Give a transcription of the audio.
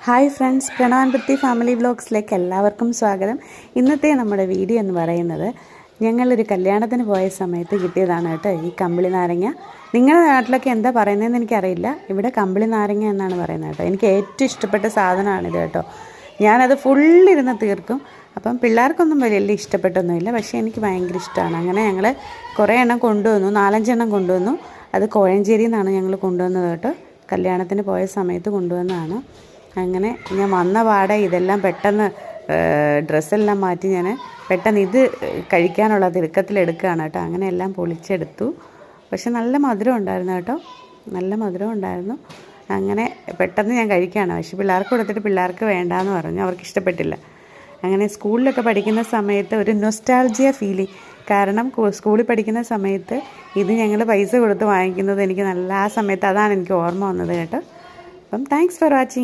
Hi friends, പ്രണവാൻപൃത്തി family വ്ലോഗ്സിലേക്ക് എല്ലാവർക്കും സ്വാഗതം. ഇന്നത്തെ നമ്മുടെ വീഡിയോ എന്ന് പറയുന്നത് ഞങ്ങളൊരു കല്യാണത്തിന് പോയ സമയത്ത് കിട്ടിയതാണ് കേട്ടോ ഈ കമ്പിളി നാരങ്ങ. നിങ്ങളുടെ നാട്ടിലൊക്കെ എന്താ പറയുന്നതെന്ന് എനിക്കറിയില്ല. ഇവിടെ കമ്പിളി നാരങ്ങ എന്നാണ് പറയുന്നത് കേട്ടോ. എനിക്ക് ഏറ്റവും ഇഷ്ടപ്പെട്ട സാധനമാണിത് കേട്ടോ. ഞാനത് ഫുള്ളിരുന്ന് തീർക്കും. അപ്പം പിള്ളേർക്കൊന്നും വലിയ ഇഷ്ടപ്പെട്ടൊന്നുമില്ല, പക്ഷേ എനിക്ക് ഭയങ്കര ഇഷ്ടമാണ്. അങ്ങനെ ഞങ്ങൾ കുറേ എണ്ണം കൊണ്ടുവന്നു, 4-5 എണ്ണം കൊണ്ടുവന്നു. അത് കോഴഞ്ചേരിയിൽ നിന്നാണ് ഞങ്ങൾ കൊണ്ടുവന്നത് കേട്ടോ. കല്യാണത്തിന് പോയ സമയത്ത് കൊണ്ടുവന്നതാണ്. അങ്ങനെ ഞാൻ വന്ന പാടെ ഇതെല്ലാം പെട്ടെന്ന് ഡ്രസ്സെല്ലാം മാറ്റി ഞാൻ പെട്ടെന്ന് ഇത് കഴിക്കാനുള്ള തിടുക്കത്തിലെടുക്കുകയാണ് കേട്ടോ. അങ്ങനെ എല്ലാം പൊളിച്ചെടുത്തു. പക്ഷെ നല്ല മധുരം ഉണ്ടായിരുന്നു കേട്ടോ, നല്ല മധുരം ഉണ്ടായിരുന്നു. അങ്ങനെ പെട്ടെന്ന് ഞാൻ കഴിക്കുകയാണ്. പക്ഷെ പിള്ളേർക്ക് കൊടുത്തിട്ട് പിള്ളേർക്ക് വേണ്ടാന്ന് പറഞ്ഞു, അവർക്ക് ഇഷ്ടപ്പെട്ടില്ല. അങ്ങനെ സ്കൂളിലൊക്കെ പഠിക്കുന്ന സമയത്ത് ഒരു നൊസ്റ്റാൾജിയ ഫീലിംഗ്. കാരണം സ്കൂളിൽ പഠിക്കുന്ന സമയത്ത് ഇത് ഞങ്ങൾ പൈസ കൊടുത്ത് വാങ്ങിക്കുന്നത് എനിക്ക് ആ സമയത്ത് അതാണ് എനിക്ക് ഓർമ്മ വന്നത് കേട്ടോ. അപ്പം താങ്ക്സ് ഫോർ വാച്ചിങ്.